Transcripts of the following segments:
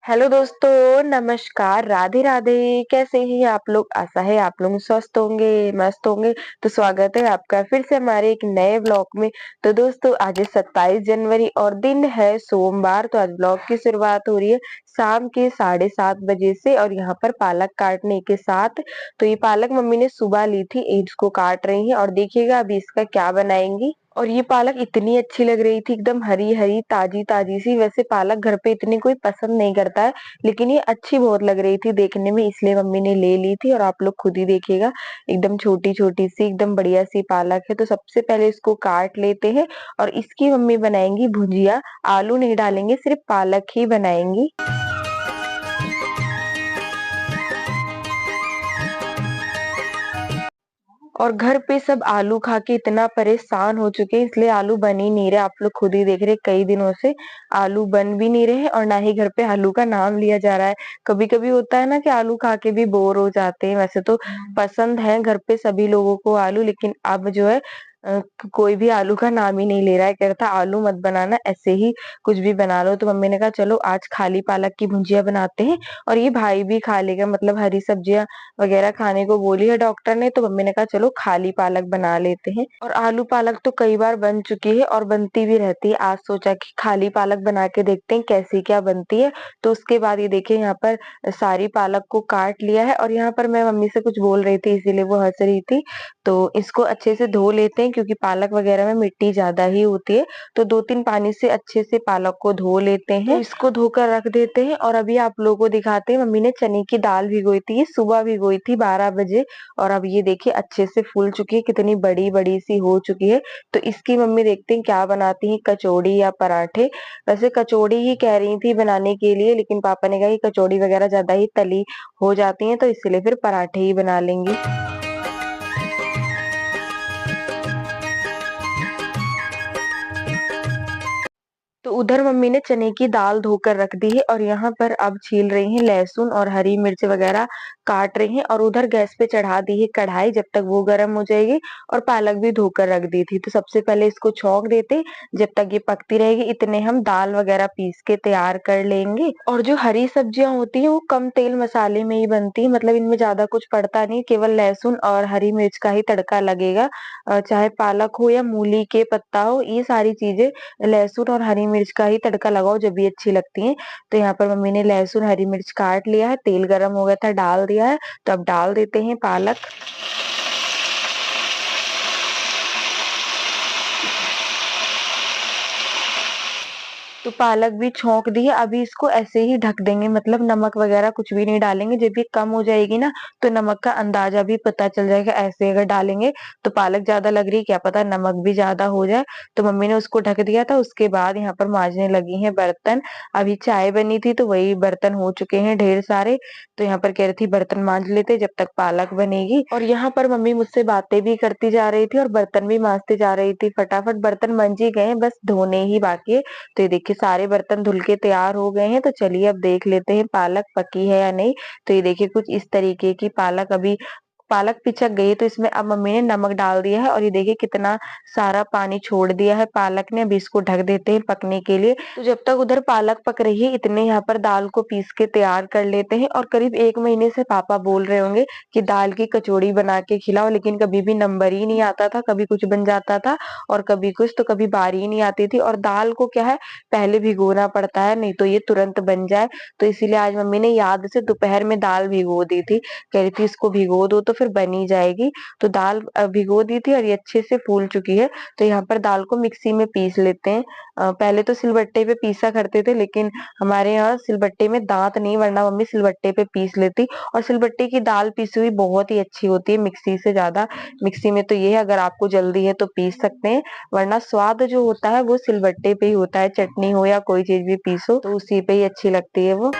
Hello दोस्तों, नमस्कार, राधे राधे। कैसे हैं आप लोग? आशा है आप लोग स्वस्थ होंगे, मस्त होंगे। तो स्वागत है आपका फिर से हमारे एक नए ब्लॉग में। तो दोस्तों आज है 27 जनवरी और दिन है सोमवार। तो आज ब्लॉग की शुरुआत हो रही है शाम के 7:30 बजे से और यहाँ पर पालक काटने के साथ। तो ये पालक मम्मी ने सुबह ली थी, इसको काट रही है और देखिएगा अभी इसका क्या बनाएंगी। और ये पालक इतनी अच्छी लग रही थी, एकदम हरी हरी ताजी ताजी सी। वैसे पालक घर पे इतनी कोई पसंद नहीं करता है, लेकिन ये अच्छी बहुत लग रही थी देखने में, इसलिए मम्मी ने ले ली थी। और आप लोग खुद ही देखिएगा, एकदम छोटी छोटी सी एकदम बढ़िया सी पालक है। तो सबसे पहले इसको काट लेते हैं और इसकी मम्मी बनाएंगी भुजिया। आलू नहीं डालेंगे, सिर्फ पालक ही बनाएंगी। और घर पे सब आलू खा के इतना परेशान हो चुके हैं, इसलिए आलू बन ही नहीं रहे। आप लोग खुद ही देख रहे, कई दिनों से आलू बन भी नहीं रहे हैं और ना ही घर पे आलू का नाम लिया जा रहा है। कभी कभी होता है ना कि आलू खा के भी बोर हो जाते हैं। वैसे तो पसंद है घर पे सभी लोगों को आलू, लेकिन अब जो है कोई भी आलू का नाम ही नहीं ले रहा है। कह रहा था आलू मत बनाना, ऐसे ही कुछ भी बना लो। तो मम्मी ने कहा चलो आज खाली पालक की भुजिया बनाते हैं और ये भाई भी खा लेगा, मतलब हरी सब्जियां वगैरह खाने को बोली है डॉक्टर ने। तो मम्मी ने कहा चलो खाली पालक बना लेते हैं। और आलू पालक तो कई बार बन चुकी है और बनती भी रहती है। आज सोचा कि खाली पालक बना के देखते हैं कैसी क्या बनती है। तो उसके बाद ये देखिए यहाँ पर सारी पालक को काट लिया है और यहाँ पर मैं मम्मी से कुछ बोल रही थी, इसीलिए वो हंस रही थी। तो इसको अच्छे से धो लेते हैं क्योंकि पालक वगैरह में मिट्टी ज्यादा ही होती है। तो 2-3 पानी से अच्छे से पालक को धो लेते हैं। तो इसको धोकर रख देते हैं और अभी आप लोगों को दिखाते हैं। मम्मी ने चने की दाल भिगोई थी, सुबह भिगोई थी 12 बजे। और अब ये देखिए अच्छे से फूल चुकी है, कितनी बड़ी बड़ी सी हो चुकी है। तो इसकी मम्मी देखते हैं क्या बनाती है, कचौड़ी या पराठे। वैसे कचौड़ी ही कह रही थी बनाने के लिए, लेकिन पापा ने कहा कि कचौड़ी वगैरह ज्यादा ही तली हो जाती हैं, तो इसलिए फिर पराठे ही बना लेंगे। तो उधर मम्मी ने चने की दाल धोकर रख दी है और यहाँ पर अब छील रही हैं लहसुन और हरी मिर्च वगैरह काट रही हैं। और उधर गैस पे चढ़ा दी है कढ़ाई, जब तक वो गर्म हो जाएगी। और पालक भी धोकर रख दी थी। तो सबसे पहले इसको छौंक देते, जब तक ये पकती रहेगी इतने हम दाल वगैरह पीस के तैयार कर लेंगे। और जो हरी सब्जियां होती है वो कम तेल मसाले में ही बनती है, मतलब इनमें ज्यादा कुछ पड़ता नहीं, केवल लहसुन और हरी मिर्च का ही तड़का लगेगा। चाहे पालक हो या मूली के पत्ता हो, ये सारी चीजें लहसुन और हरी मिर्च का ही तड़का लगाओ जब भी अच्छी लगती हैं। तो यहाँ पर मम्मी ने लहसुन हरी मिर्च काट लिया है, तेल गरम हो गया था, डाल दिया है। तो अब डाल देते हैं पालक। तो पालक भी छौंक दी है, अभी इसको ऐसे ही ढक देंगे, मतलब नमक वगैरह कुछ भी नहीं डालेंगे। जब ये कम हो जाएगी ना तो नमक का अंदाजा भी पता चल जाएगा। ऐसे अगर डालेंगे तो पालक ज्यादा लग रही है, क्या पता नमक भी ज्यादा हो जाए। तो मम्मी ने उसको ढक दिया था। उसके बाद यहाँ पर मांजने लगी हैं बर्तन। अभी चाय बनी थी तो वही बर्तन हो चुके हैं ढेर सारे। तो यहाँ पर कह रही थी बर्तन मांज लेते जब तक पालक बनेगी। और यहाँ पर मम्मी मुझसे बातें भी करती जा रही थी और बर्तन भी मांजते जा रही थी। फटाफट बर्तन मंज ही गए हैं, बस धोने ही बाकी है। तो ये देखिए सारे बर्तन धुल के तैयार हो गए हैं। तो चलिए अब देख लेते हैं पालक पकी है या नहीं। तो ये देखिए कुछ इस तरीके की पालक, अभी पालक पिचक गई है। तो इसमें अब मम्मी ने नमक डाल दिया है और ये देखिए कितना सारा पानी छोड़ दिया है पालक ने। अभी इसको ढक देते हैं पकने के लिए। तो जब तक उधर पालक पक रही है, इतने यहाँ पर दाल को पीस के तैयार कर लेते हैं। और करीब 1 महीने से पापा बोल रहे होंगे कि दाल की कचौड़ी बना के खिलाओ, लेकिन कभी भी नंबर ही नहीं आता था। कभी कुछ बन जाता था और कभी कुछ, तो कभी बारी ही नहीं आती थी। और दाल को क्या है, पहले भिगोना पड़ता है, नहीं तो ये तुरंत बन जाए। तो इसीलिए आज मम्मी ने याद से दोपहर में दाल भिगो दी थी। कह रही थी इसको भिगो दो तो फिर बनी जाएगी। तो दाल भिगो दी थी और ये अच्छे से फूल चुकी है। तो यहाँ पर दाल को मिक्सी में पीस लेते हैं। पहले तो सिलबट्टे पे पीसा करते थे, लेकिन हमारे यहाँ सिलबट्टे में दांत नहीं, वरना मम्मी सिलबट्टे पे पीस लेती। और सिलबट्टे की दाल पीसी हुई बहुत ही अच्छी होती है मिक्सी से ज्यादा। मिक्सी में तो ये है, अगर आपको जल्दी है तो पीस सकते हैं, वरना स्वाद जो होता है वो सिलबट्टे पे ही होता है। चटनी हो या कोई चीज भी पीसो तो उसी पे ही अच्छी लगती है वो।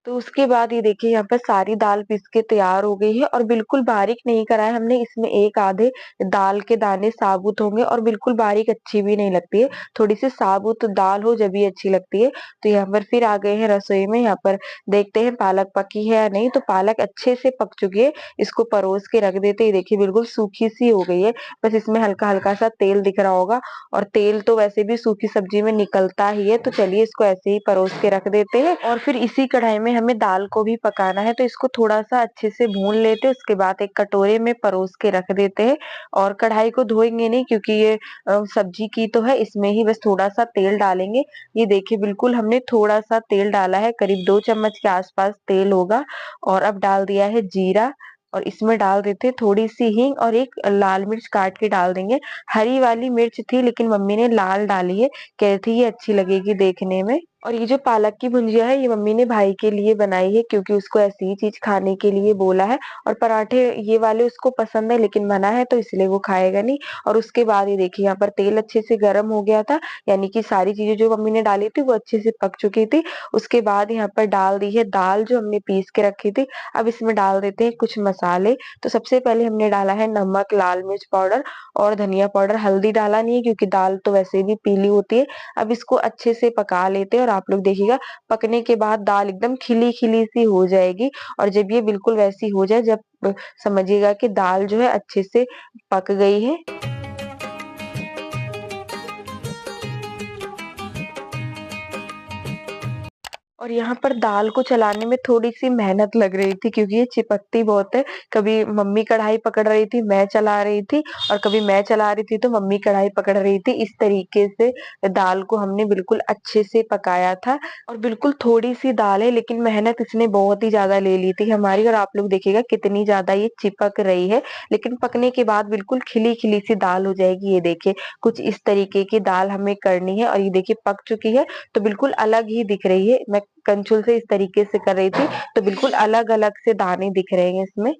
तो तो उसके बाद ये देखिए यहाँ पर सारी दाल पीस के तैयार हो गई है और बिल्कुल बारीक नहीं करा है हमने, इसमें एक आधे दाल के दाने साबुत होंगे और बिल्कुल बारीक अच्छी भी नहीं लगती है, थोड़ी सी साबुत दाल हो जब भी अच्छी लगती है। तो यहाँ पर फिर आ गए हैं रसोई में, यहाँ पर देखते हैं पालक पकी है या नहीं। तो पालक अच्छे से पक चुकी है, इसको परोस के रख देते हैं। देखिए बिल्कुल सूखी सी हो गई है, बस इसमें हल्का हल्का सा तेल दिख रहा होगा और तेल तो वैसे भी सूखी सब्जी में निकलता ही है। तो चलिए इसको ऐसे ही परोस के रख देते हैं और फिर इसी कढ़ाई में हमें दाल को भी पकाना है। तो इसको थोड़ा सा अच्छे से भून लेते हैं, उसके बाद एक कटोरे में परोस के रख देते हैं और कढ़ाई को धोएंगे नहीं क्योंकि ये सब्जी की तो है, इसमें ही बस थोड़ा सा तेल डालेंगे। ये देखिए बिल्कुल हमने थोड़ा सा तेल डाला है, करीब 2 चम्मच के आसपास तेल होगा और अब डाल दिया है जीरा और इसमें डाल देते थोड़ी सी हींग और एक लाल मिर्च काट के डाल देंगे। हरी वाली मिर्च थी लेकिन मम्मी ने लाल डाली है, कह रही थी ये अच्छी लगेगी देखने में। और ये जो पालक की भुंजिया है ये मम्मी ने भाई के लिए बनाई है क्योंकि उसको ऐसी ही चीज खाने के लिए बोला है और पराठे ये वाले उसको पसंद है लेकिन मना है तो इसलिए वो खाएगा नहीं। और उसके बाद ये देखिए यहाँ पर तेल अच्छे से गर्म हो गया था, यानी कि सारी चीजें जो मम्मी ने डाली थी वो अच्छे से पक चुकी थी। उसके बाद यहाँ पर डाल दी है दाल जो हमने पीस के रखी थी। अब इसमें डाल देते हैं कुछ मसाले। तो सबसे पहले हमने डाला है नमक, लाल मिर्च पाउडर और धनिया पाउडर। हल्दी डाला नहीं है क्योंकि दाल तो वैसे भी पीली होती है। अब इसको अच्छे से पका लेते हैं और आप लोग देखिएगा पकने के बाद दाल एकदम खिली खिली सी हो जाएगी और जब ये बिल्कुल वैसी हो जाए, जब समझिएगा कि दाल जो है अच्छे से पक गई है। और यहाँ पर दाल को चलाने में थोड़ी-सी मेहनत लग रही थी क्योंकि ये चिपकती बहुत है। कभी मम्मी कढ़ाई पकड़ रही थी, मैं चला रही थी और कभी मैं चला रही थी तो मम्मी कढ़ाई पकड़ रही थी। इस तरीके से दाल को हमने बिल्कुल अच्छे से पकाया था और बिल्कुल थोड़ी-सी दाल है लेकिन मेहनत इसने बहुत ही ज़्यादा ले ली थी हमारी और आप लोग देखिएगा कितनी ज़्यादा ये चिपक रही है। लेकिन पकने के बाद बिल्कुल खिली-खिली सी दाल हो जाएगी। ये देखिए कुछ इस तरीके की दाल हमें करनी है और ये देखिए पक चुकी है तो बिल्कुल अलग ही दिख रही है। मैं कंचुल से इस तरीके से कर रही थी तो बिल्कुल अलग-अलग से दाने दिख रहे हैं इसमें।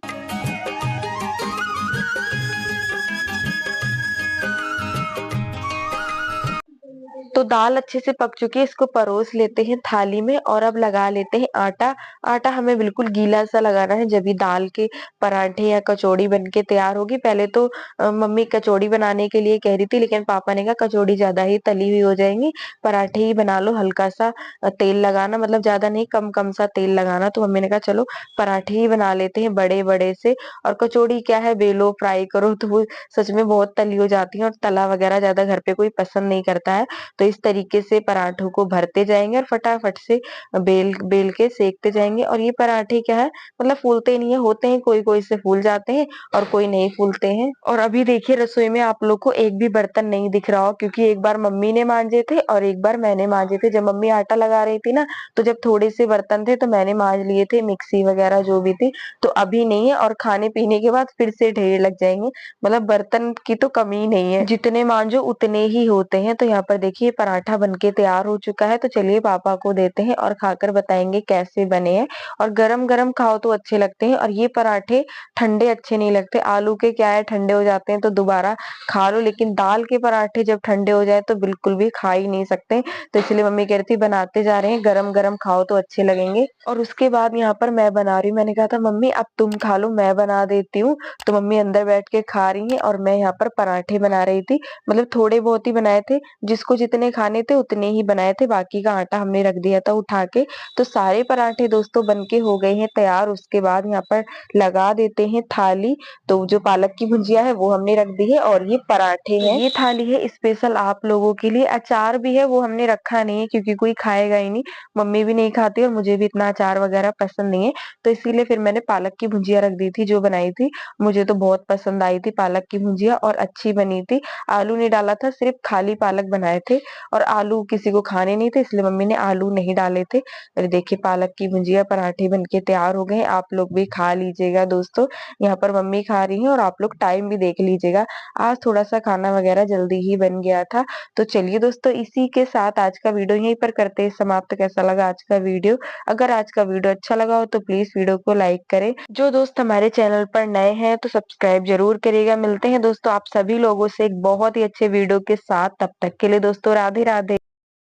तो दाल अच्छे से पक चुकी है, इसको परोस लेते हैं थाली में और अब लगा लेते हैं आटा। आटा हमें बिल्कुल गीला-सा लगाना है जब ये दाल के पराठे या कचौड़ी बन के तैयार होगी। पहले तो मम्मी कचौड़ी बनाने के लिए कह रही थी लेकिन पापा ने कहा कचौड़ी ज़्यादा ही तली हुई हो जाएँगी, पराठे ही बना लो, हल्का-सा तेल लगाना, मतलब ज़्यादा नहीं कम-कम सा तेल लगाना। तो मम्मी ने कहा चलो पराठे ही बना लेते हैं बड़े-बड़े से। और कचौड़ी क्या है, बेलो, फ्राई करो तो वो सच में बहुत तली हो जाती है और तला वगैरह ज़्यादा घर पे कोई पसंद नहीं करता है। तो इस तरीके से पराठों को भरते जाएँगे और फटाफट से बेल बेल के सेकते जाएँगे। और ये पराठे क्या है, मतलब फूलते नहीं है, होते हैं कोई-कोई से फूल जाते हैं और कोई नहीं फूलते हैं। और अभी देखिए रसोई में आप लोग को एक भी बर्तन नहीं दिख रहा हो क्योंकि एक बार मम्मी ने मांजे थे और एक बार मैंने मांजे थे। जब मम्मी आटा लगा रही थी ना, तो जब थोड़े से बर्तन थे तो मैंने मांज लिए थे, मिक्सी वगैरह जो भी थी। तो अभी नहीं है और खाने-पीने के बाद फिर से ढेर लग जाएँगे। मतलब बर्तन की तो कमी नहीं है, जितने मांजो उतने ही होते हैं। तो यहाँ पर देखिए पराठा बनके तैयार हो चुका है, तो चलिए पापा को देते हैं और खाकर बताएंगे कैसे बने हैं। और गरम-गरम खाओ तो अच्छे लगते हैं और ये पराठे ठंडे अच्छे नहीं लगते। आलू के क्या है, ठंडे हो जाते हैं तो दोबारा खा लो, लेकिन दाल के पराठे जब ठंडे हो जाए तो बिल्कुल भी खा ही नहीं सकते। तो इसलिए मम्मी कह रही थी बनाते जा रहे हैं, गरम-गरम खाओ तो अच्छे लगेंगे। और उसके बाद यहाँ पर मैं बना रही हूँ, मैंने कहा था मम्मी अब तुम खा लो, मैं बना देती हूँ। तो मम्मी अंदर बैठ के खा रही हैं और मैं यहाँ पर पराठे बना रही थी। मतलब थोड़े बहुत ही बनाए थे, जिसको जितने खाने थे उतने ही बनाए थे, बाकी का आटा हमने रख दिया था उठा के। तो सारे पराठे दोस्तों बनके हो गए हैं तैयार। उसके बाद यहाँ पर लगा देते हैं थाली। तो जो पालक की भुजिया है वो हमने रख दी है और ये पराठे हैं। ये थाली है स्पेशल आप लोगों के लिए। अचार भी है, वो हमने रखा नहीं है क्योंकि कोई खाएगा ही नहीं, मम्मी भी नहीं खाती और मुझे भी इतना अचार वगैरह पसंद नहीं है। तो इसीलिए फिर मैंने पालक की भुजिया रख दी थी जो बनाई थी। मुझे तो बहुत पसंद आई थी पालक की भुजिया और अच्छी बनी थी। आलू नहीं डाला था, सिर्फ खाली पालक बनाए थे और आलू किसी को खाने नहीं थे इसलिए मम्मी ने आलू नहीं डाले थे। और देखिए पालक की भुजिया पराठे बनके तैयार हो गए हैं, आप लोग भी खा लीजिएगा दोस्तों। यहाँ पर मम्मी खा रही हैं और आप लोग टाइम भी देख लीजिएगा, आज थोड़ा सा खाना वगैरह जल्दी ही बन गया था। तो चलिए दोस्तों इसी के साथ आज का वीडियो यहीं पर करते हैं समाप्त। कैसा लगा आज का वीडियो? अगर आज का वीडियो अच्छा लगा हो तो प्लीज वीडियो को लाइक करें। जो दोस्त हमारे चैनल पर नए हैं तो सब्सक्राइब जरूर करिएगा। मिलते हैं दोस्तों आप सभी लोगों से एक बहुत ही अच्छे वीडियो के साथ, तब तक के लिए दोस्तों राधे राधे।